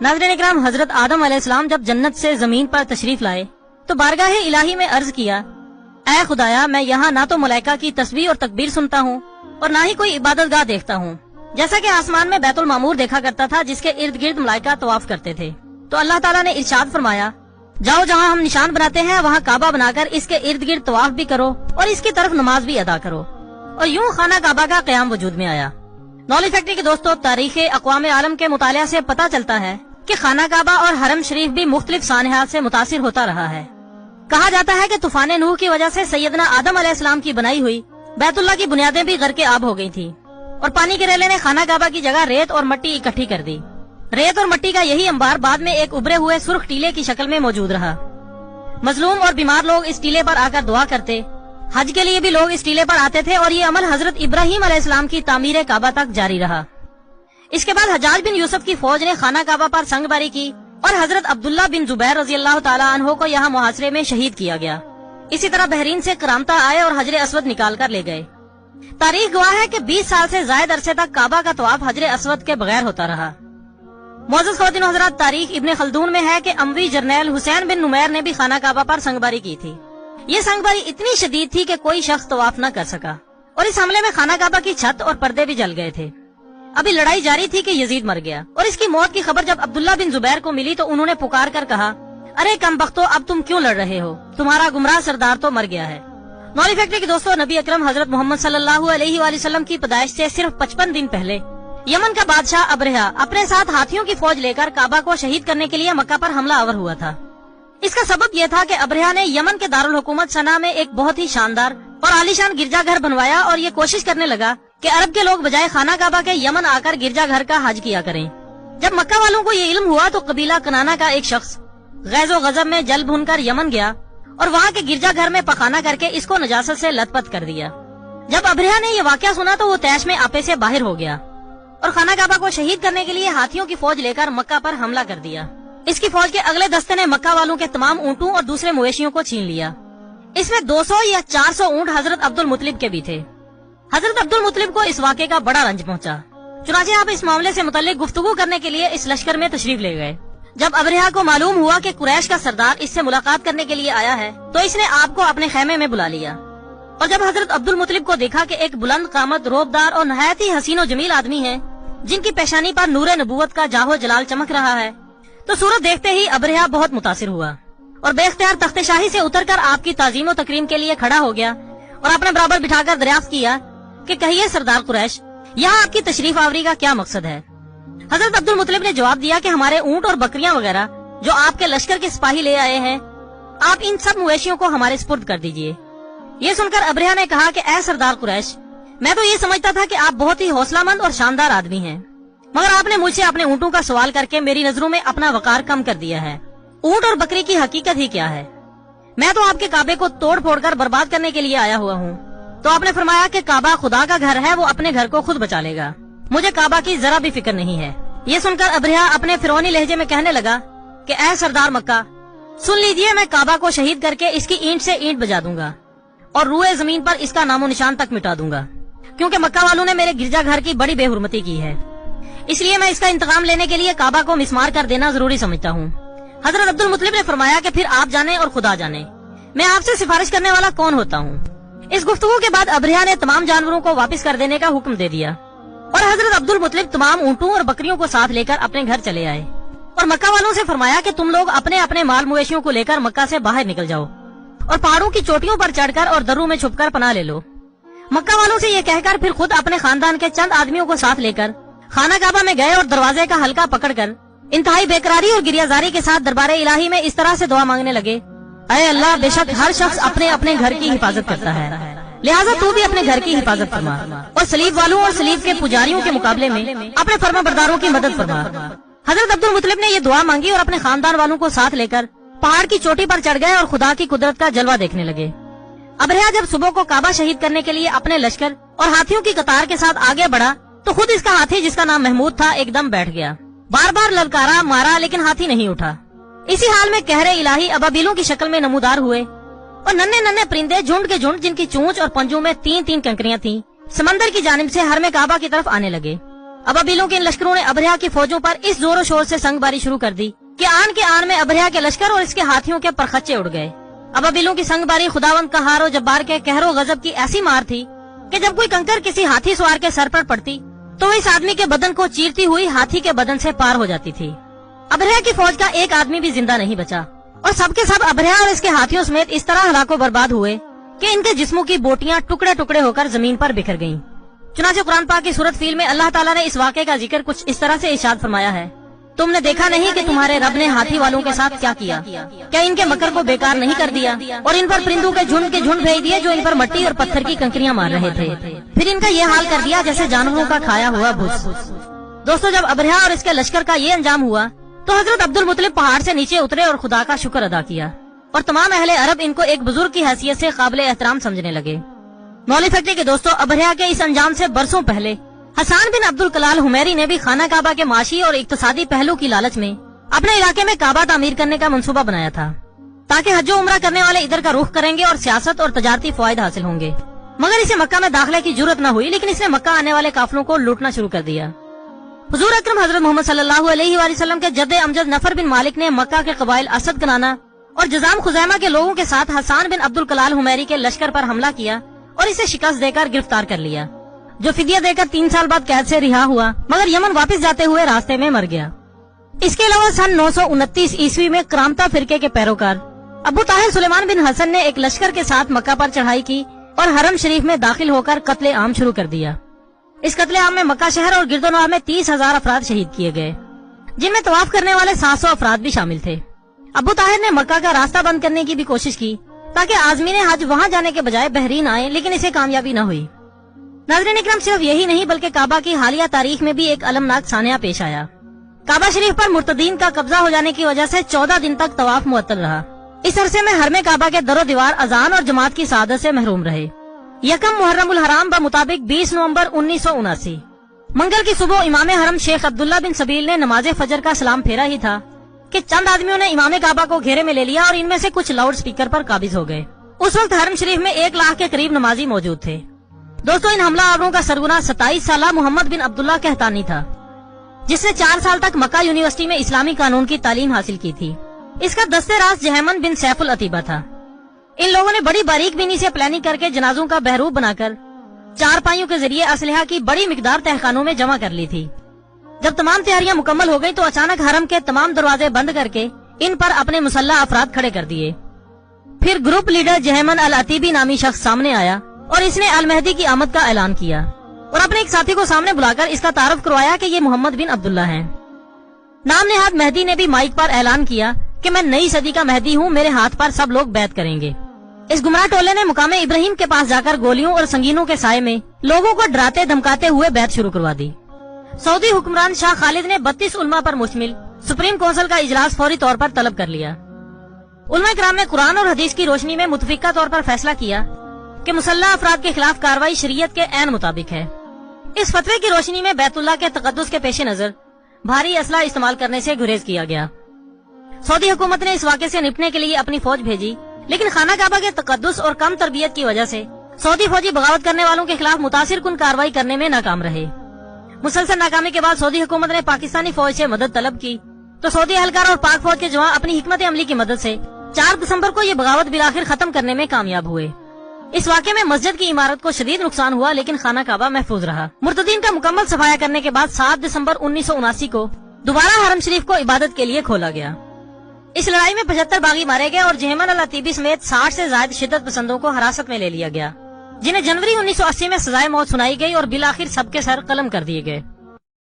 नाज़रीन इकराम, हजरत आदम अलैहिस्सलाम जब जन्नत से जमीन पर तशरीफ लाए तो बारगाह इलाही में अर्ज किया, ऐ खुदाया, मैं यहाँ ना तो मलाइका की तस्बीह और तकबीर सुनता हूँ और ना ही कोई इबादतगाह देखता हूँ। जैसा कि आसमान में बैतुल मामूर देखा करता था जिसके इर्द गिर्द मलाइका तवाफ करते थे, तो अल्लाह ताला ने इरशाद फरमाया, जाओ जहाँ हम निशान बनाते हैं वहाँ काबा बनाकर इसके इर्द गिर्द तवाफ भी करो और इसकी तरफ नमाज भी अदा करो। और यूँ खाना काबा का क़याम वजूद में आया। नॉलेज फैक्ट्री के दोस्तों, तारीख अक़वाम आलम के मुतालिया से पता चलता है कि खाना काबा और हरम शरीफ भी मुख्तलिफ सानहात से मुतासिर होता रहा है। कहा जाता है कि तूफान नूह की वजह से सैयदना आदम अलैहिस्सलाम की बनाई हुई बैतुल्लाह की बुनियादें भी गर्क आब हो गई थी और पानी के रेले ने खाना काबा की जगह रेत और मिट्टी इकट्ठी कर दी। रेत और मिट्टी का यही अंबार बाद में एक उभरे हुए सुर्ख टीले की शक्ल में मौजूद रहा। मजलूम और बीमार लोग इस टीले पर आकर दुआ करते, हज के लिए भी लोग इस टीले पर आते थे और ये अमल हजरत इब्राहिम अलैहिस्सलाम की तामीर काबा तक जारी रहा। इसके बाद हज्जाज बिन यूसुफ की फौज ने खाना काबा पर संगबारी की और हजरत अब्दुल्ला बिन जुबैर रजी अल्लाह ताला अन्हो को यहाँ मुहासरे में शहीद किया गया। इसी तरह बहरीन से करामता आए और हजरे अस्वद निकाल कर ले गए। तारीख गवाह है कि 20 साल से जायद अरसे तक काबा का तवाफ हजरे अस्वद के बगैर होता रहा। मोअज़्ज़ज़ ख़वातीन व हज़रात, तारीख इब्ने खल्दून में है कि अमवी जर्नैल हुसैन बिन नुमैर ने भी खाना काबा पर संगबारी की थी। ये संगबारी इतनी शदीद थी कि कोई शख्स तवाफ न कर सका और इस हमले में खाना काबा की छत और पर्दे भी जल गए थे। अभी लड़ाई जारी थी कि यजीद मर गया और इसकी मौत की खबर जब अब्दुल्ला बिन जुबैर को मिली तो उन्होंने पुकार कर कहा, अरे कमबख्तो, अब तुम क्यों लड़ रहे हो? तुम्हारा गुमराह सरदार तो मर गया है। नॉलेज फैक्ट्री के दोस्तों, नबी अकरम हजरत मोहम्मद सल्लल्लाहु अलैहि वसल्लम की पैदाइश से सिर्फ 55 दिन पहले यमन का बादशाह अबरहा अपने साथ हाथियों की फौज लेकर काबा को शहीद करने के लिए मक्का पर हमला आवर हुआ था। इसका सबब यह था कि अबरहा ने यमन के दारुल हुकूमत सना में एक बहुत ही शानदार और आलीशान गिरजाघर बनवाया और ये कोशिश करने लगा कि अरब के लोग बजाय खाना काबा के यमन आकर गिरजाघर का हज किया करें। जब मक्का वालों को ये इल्म हुआ तो कबीला कनाना का एक शख्स गैज़ो गज़ब में जल भूनकर यमन गया और वहाँ के गिरजाघर में पखाना करके इसको नजासत से लथपथ कर दिया। जब अबरहा ने ये वाकया सुना तो वो तैश में आपे से बाहर हो गया और खाना काबा को शहीद करने के लिए हाथियों की फौज लेकर मक्का पर हमला कर दिया। इसकी फौज के अगले दस्ते ने मक्का वालों के तमाम ऊँटों और दूसरे मवेशियों को छीन लिया। इसमें 200 या 400 ऊँट हजरत अब्दुल मुतलिब के भी थे। हजरत अब्दुल मुतलिब को इस वाक़े का बड़ा रंज पहुंचा। चुनांचे आप इस मामले से मुतल्लिक गुफ्तगू करने के लिए इस लश्कर में तशरीफ ले गए। जब अबरहा को मालूम हुआ कि कुरैश का सरदार इससे मुलाकात करने के लिए आया है तो इसने आपको अपने खेमे में बुला लिया और जब हजरत अब्दुल मुतलिब को देखा कि एक बुलंद कामत, रोबदार और नहायत ही हसीनो जमील आदमी है जिनकी पेशानी पर नूरे नबूवत का जाहो जलाल चमक रहा है, तो सूरत देखते ही अबरहा बहुत मुतासिर हुआ और बेख्तियार तख्ते शाही से उतरकर आपकी ताजीम व तकरीम के लिए खड़ा हो गया और अपने बराबर बिठाकर दरियाफ्त किया कि कहिए सरदार कुरैश, यहाँ आपकी तशरीफ आवरी का क्या मकसद है? हजरत अब्दुल मुतलिब ने जवाब दिया कि हमारे ऊँट और बकरियां वगैरह जो आपके लश्कर के सिपाही ले आए हैं, आप इन सब मवेशियों को हमारे स्पुर्द कर दीजिए। ये सुनकर अबरहा ने कहा कि ऐ सरदार कुरैश, मैं तो ये समझता था कि आप बहुत ही हौसलामंद और शानदार आदमी हैं, मगर आपने मुझसे अपने ऊँटों का सवाल करके मेरी नजरों में अपना वकार कम कर दिया है। ऊँट और बकरी की हकीकत ही क्या है? मैं तो आपके काबे को तोड़ फोड़ कर बर्बाद करने के लिए आया हुआ हूँ। तो आपने फरमाया कि काबा खुदा का घर है, वो अपने घर को खुद बचा लेगा, मुझे काबा की जरा भी फिक्र नहीं है। ये सुनकर अबरहा अपने फिरौनी लहजे में कहने लगा कि ऐ सरदार मक्का, सुन लीजिए, मैं काबा को शहीद करके इसकी ईंट से ईंट बजा दूंगा और रूए जमीन पर इसका नामो निशान तक मिटा दूंगा, क्योंकि मक्का वालों ने मेरे गिरजाघर की बड़ी बेहुरमती की है। इसलिए मैं इसका इंतकाम लेने के लिए काबा को मिसमार कर देना जरूरी समझता हूँ। हजरत अब्दुल मुतलिब ने फरमाया कि फिर आप जाने और खुदा जाने, मैं आपसे सिफारिश करने वाला कौन होता हूँ। इस गुफ्तगू के बाद अबरहा ने तमाम जानवरों को वापस कर देने का हुक्म दे दिया और हजरत अब्दुल मुतलिब तमाम ऊँटों और बकरियों को साथ लेकर अपने घर चले आए और मक्का वालों से फरमाया कि तुम लोग अपने अपने माल मवेशियों को लेकर मक्का से बाहर निकल जाओ और पहाड़ों की चोटियों पर चढ़कर और दर्रों में छुपकर पनाह ले लो। मक्का वालों से ये कहकर फिर खुद अपने खानदान के चंद आदमियों को साथ लेकर खाना काबा में गए और दरवाजे का हल्का पकड़कर इंतहाई बेकरारी और गिरियाजारी के साथ दरबार इलाही में इस तरह से दुआ मांगने लगे, अरे अल्लाह, बेशक हर शख्स अपने अपने घर की हिफाजत करता है, लिहाजा तू भी अपने घर की हिफाजत फरमा और सलीब वालों और सलीब के पुजारियों के मुकाबले में अपने फर्माबरदारों की मदद फरमा। हजरत अब्दुल मुतलिब ने ये दुआ मांगी और अपने खानदान वालों को साथ लेकर पहाड़ की चोटी पर चढ़ गए और खुदा की कुदरत का जलवा देखने लगे। अबरहा जब सुबह को काबा शहीद करने के लिए अपने लश्कर और हाथियों की कतार के साथ आगे बढ़ा तो खुद इसका हाथी, जिसका नाम महमूद था, एकदम बैठ गया। बार बार ललकारा, मारा, लेकिन हाथी नहीं उठा। इसी हाल में कहरे इलाही अबाबीलों की शक्ल में नमूदार हुए और नन्हे नन्हे परिंदे झुंड के झुंड, जिनकी चोंच और पंजों में 3-3 कंकरियां थीं, समंदर की जानिब से हरमे काबा की तरफ आने लगे। अबाबिलों के इन लश्करों ने अबरहा की फौजों पर इस जोरों शोर से संगबारी शुरू कर दी कि आन के आन में अबरहा के लश्कर और इसके हाथियों के परखच्चे उड़ गए। अबाबिलों की संगबारी खुदावंद कहार और जब्बार के कहरो गजब की ऐसी मार थी कि जब कोई कंकर किसी हाथी सवार के सर पर पड़ती तो इस आदमी के बदन को चीरती हुई हाथी के बदन से पार हो जाती थी। अबरहा की फौज का एक आदमी भी जिंदा नहीं बचा और सबके सब अबरहा और इसके हाथियों समेत इस तरह हलाको बर्बाद हुए कि इनके जिस्मों की बोटियां टुकड़े टुकड़े होकर जमीन पर बिखर गईं। चुनांचे कुरान पाक की सूरत फील में अल्लाह ताला ने इस वाक़े का जिक्र कुछ इस तरह से इरशाद फरमाया है, तुमने देखा नहीं कि तुम्हारे रब ने हाथी वालों के साथ क्या किया? क्या इनके मकर को बेकार नहीं कर दिया और इन पर परिंदों के झुंड भेज दिए जो इन पर मट्टी और पत्थर की कंकरियां मार रहे थे। फिर इनका ये हाल कर दिया जैसे जानवरों का खाया हुआ भूस। दोस्तों, जब अबरहा और इसके लश्कर का ये अंजाम हुआ तो हजरत अब्दुल मुत्तलिब पहाड़ से नीचे उतरे और खुदा का शुक्र अदा किया और तमाम अहले अरब इनको एक बुजुर्ग की हैसियत से काबिल एहतराम समझने लगे। मौली फैक्ट्री के दोस्तों, अबरहा के इस अंजाम से बरसों पहले हसन बिन अब्दुल कलाल हुमैरी ने भी खाना काबा के माशी और इक्तिसादी पहलू की लालच में अपने इलाके में काबा तामीर करने का मंसूबा बनाया था ताकि हज उम्रा करने वाले इधर का रुख करेंगे और सियासत और तजारती फायदे हासिल होंगे। मगर इसे मक्का में दाखिले की जरूरत न हुई, लेकिन इसने मक्का आने वाले काफिलों को लूटना शुरू कर दिया। हुजूर अकरम हजरत मोहम्मद सल्लल्लाहु अलैहि वसल्लम के जद्दे अमजद नफर बिन मालिक ने मक्का के कबाइल असद कनाना और जजाम खुजैमा के लोगों के साथ हसन बिन अब्दुल कलाल हुमैरी के लश्कर पर हमला किया और इसे शिकस्त देकर गिरफ्तार कर लिया, जो फिदिया देकर 3 साल बाद कैद से रिहा हुआ मगर यमन वापस जाते हुए रास्ते में मर गया। इसके अलावा सन 929 ईस्वी में क्रामता फिरके के पैरोकार अबू ताहिर सुलेमान बिन हसन ने एक लश्कर के साथ मक्का पर चढ़ाई की और हरम शरीफ में दाखिल होकर कत्ले आम शुरू कर दिया। इस कत्ले आम में मक्का शहर और गिरदोनवाह में 30,000 अफराद शहीद किए गए, जिनमें तवाफ करने वाले 700 अफराद भी शामिल थे। अबू ताहिर ने मक्का का रास्ता बंद करने की भी कोशिश की ताकि आजमीन हज वहाँ जाने के बजाय बहरीन आए, लेकिन इसे कामयाबी न हुई। नाज़रीन इकराम, सिर्फ यही नहीं बल्कि काबा की हालिया तारीख में भी एक अलमनाक सानिया पेश आया। काबा शरीफ पर मुर्तदीन का कब्जा हो जाने की वजह से 14 दिन तक तवाफ मुअत्तल रहा। इस अरसे में हरमे काबा के दरो दीवार अजान और जमात की सआदत से महरूम रहे। यकम मुहर्रमुल हराम मुताबिक 20 नवंबर 1979 मंगल की सुबह इमाम हरम शेख अब्दुल्ला बिन सबील ने नमाज फजर का सलाम फेरा ही था कि चंद आदमियों ने इमाम काबा को घेरे में ले लिया और इनमें से कुछ लाउड स्पीकर पर काबिज हो गए। उस वक्त हरम शरीफ में 1 लाख के करीब नमाजी मौजूद थे। दोस्तों, इन हमलावरों का सरगना 27 साला मोहम्मद बिन अब्दुल्ला कहतानी था, जिसने 4 साल तक मक्का यूनिवर्सिटी में इस्लामी कानून की तालीम हासिल की थी। इसका दस्ते रास जहमन बिन सैफुल अतीबा था। इन लोगों ने बड़ी बारीक बीनी से प्लानिंग करके जनाजों का बहरूप बनाकर 4 पाइयों के जरिए असलहा की बड़ी मिकदार तहखानों में जमा कर ली थी। जब तमाम तैयारियां मुकम्मल हो गई तो अचानक हरम के तमाम दरवाजे बंद करके इन पर अपने मुसल्ला अफराद खड़े कर दिए। फिर ग्रुप लीडर जहमन अल अतीबी नामी शख्स सामने आया और इसने अल मेहदी की आमद का ऐलान किया और अपने एक साथी को सामने बुलाकर इसका तारुफ करवाया कि ये मोहम्मद बिन अब्दुल्ला हैं। नाम नेहाद मेहदी ने भी माइक पर ऐलान किया कि मैं नई सदी का मेहदी हूँ, मेरे हाथ पर सब लोग बैत करेंगे। इस गुमराह टोले ने मुकाम इब्राहिम के पास जाकर गोलियों और संगीनों के साए में लोगों को डराते धमकाते हुए बैत शुरू करवा दी। सऊदी हुक्मरान शाह खालिद ने 32 उलमा पर मुश्तमिल सुप्रीम काउंसिल का इजलास फौरी तौर पर तलब कर लिया। उलमा इकराम ने कुरान और हदीस की रोशनी में मुतफिका तौर पर फैसला किया कि मुसल्ला अफराद के खिलाफ कार्रवाई शरीयत के ऐन मुताबिक है। इस फतवे की रोशनी में बैतुल्लाह के तकद्दुस के पेश नजर भारी असला इस्तेमाल करने से गुरेज किया गया। सऊदी हुकूमत ने इस वाक़े से निपटने के लिए अपनी फौज भेजी, लेकिन खाना काबा के तकद्दुस और कम तरबियत की वजह से सऊदी फौजी बगावत करने वालों के खिलाफ मुतासिर कुन कार्रवाई करने में नाकाम रहे। मुसलसल नाकामी के बाद सऊदी हुकूमत ने पाकिस्तानी फौज से मदद तलब की तो सऊदी एहलकार और पाक फौज के जवान अपनी हिकमत अमली की मदद से 4 दिसंबर को ये बगावत बिलाखिर खत्म करने में कामयाब हुए। इस वाक़े में मस्जिद की इमारत को शदीद नुकसान हुआ, लेकिन खाना काबा महफूज रहा। मुर्तदीन का मुकम्मल सफाया करने के बाद 7 दिसंबर 1979 को दोबारा हरम शरीफ को इबादत के लिए खोला गया। इस लड़ाई में 75 बागी मारे गए और जहमन अल अतीबी समेत 60 से ज्यादा शिद्दत पसंदों को हिरासत में ले लिया गया, जिन्हें जनवरी 1980 में सजाए मौत सुनाई गई और बिलाखिर सबके सर कलम कर दिए गए।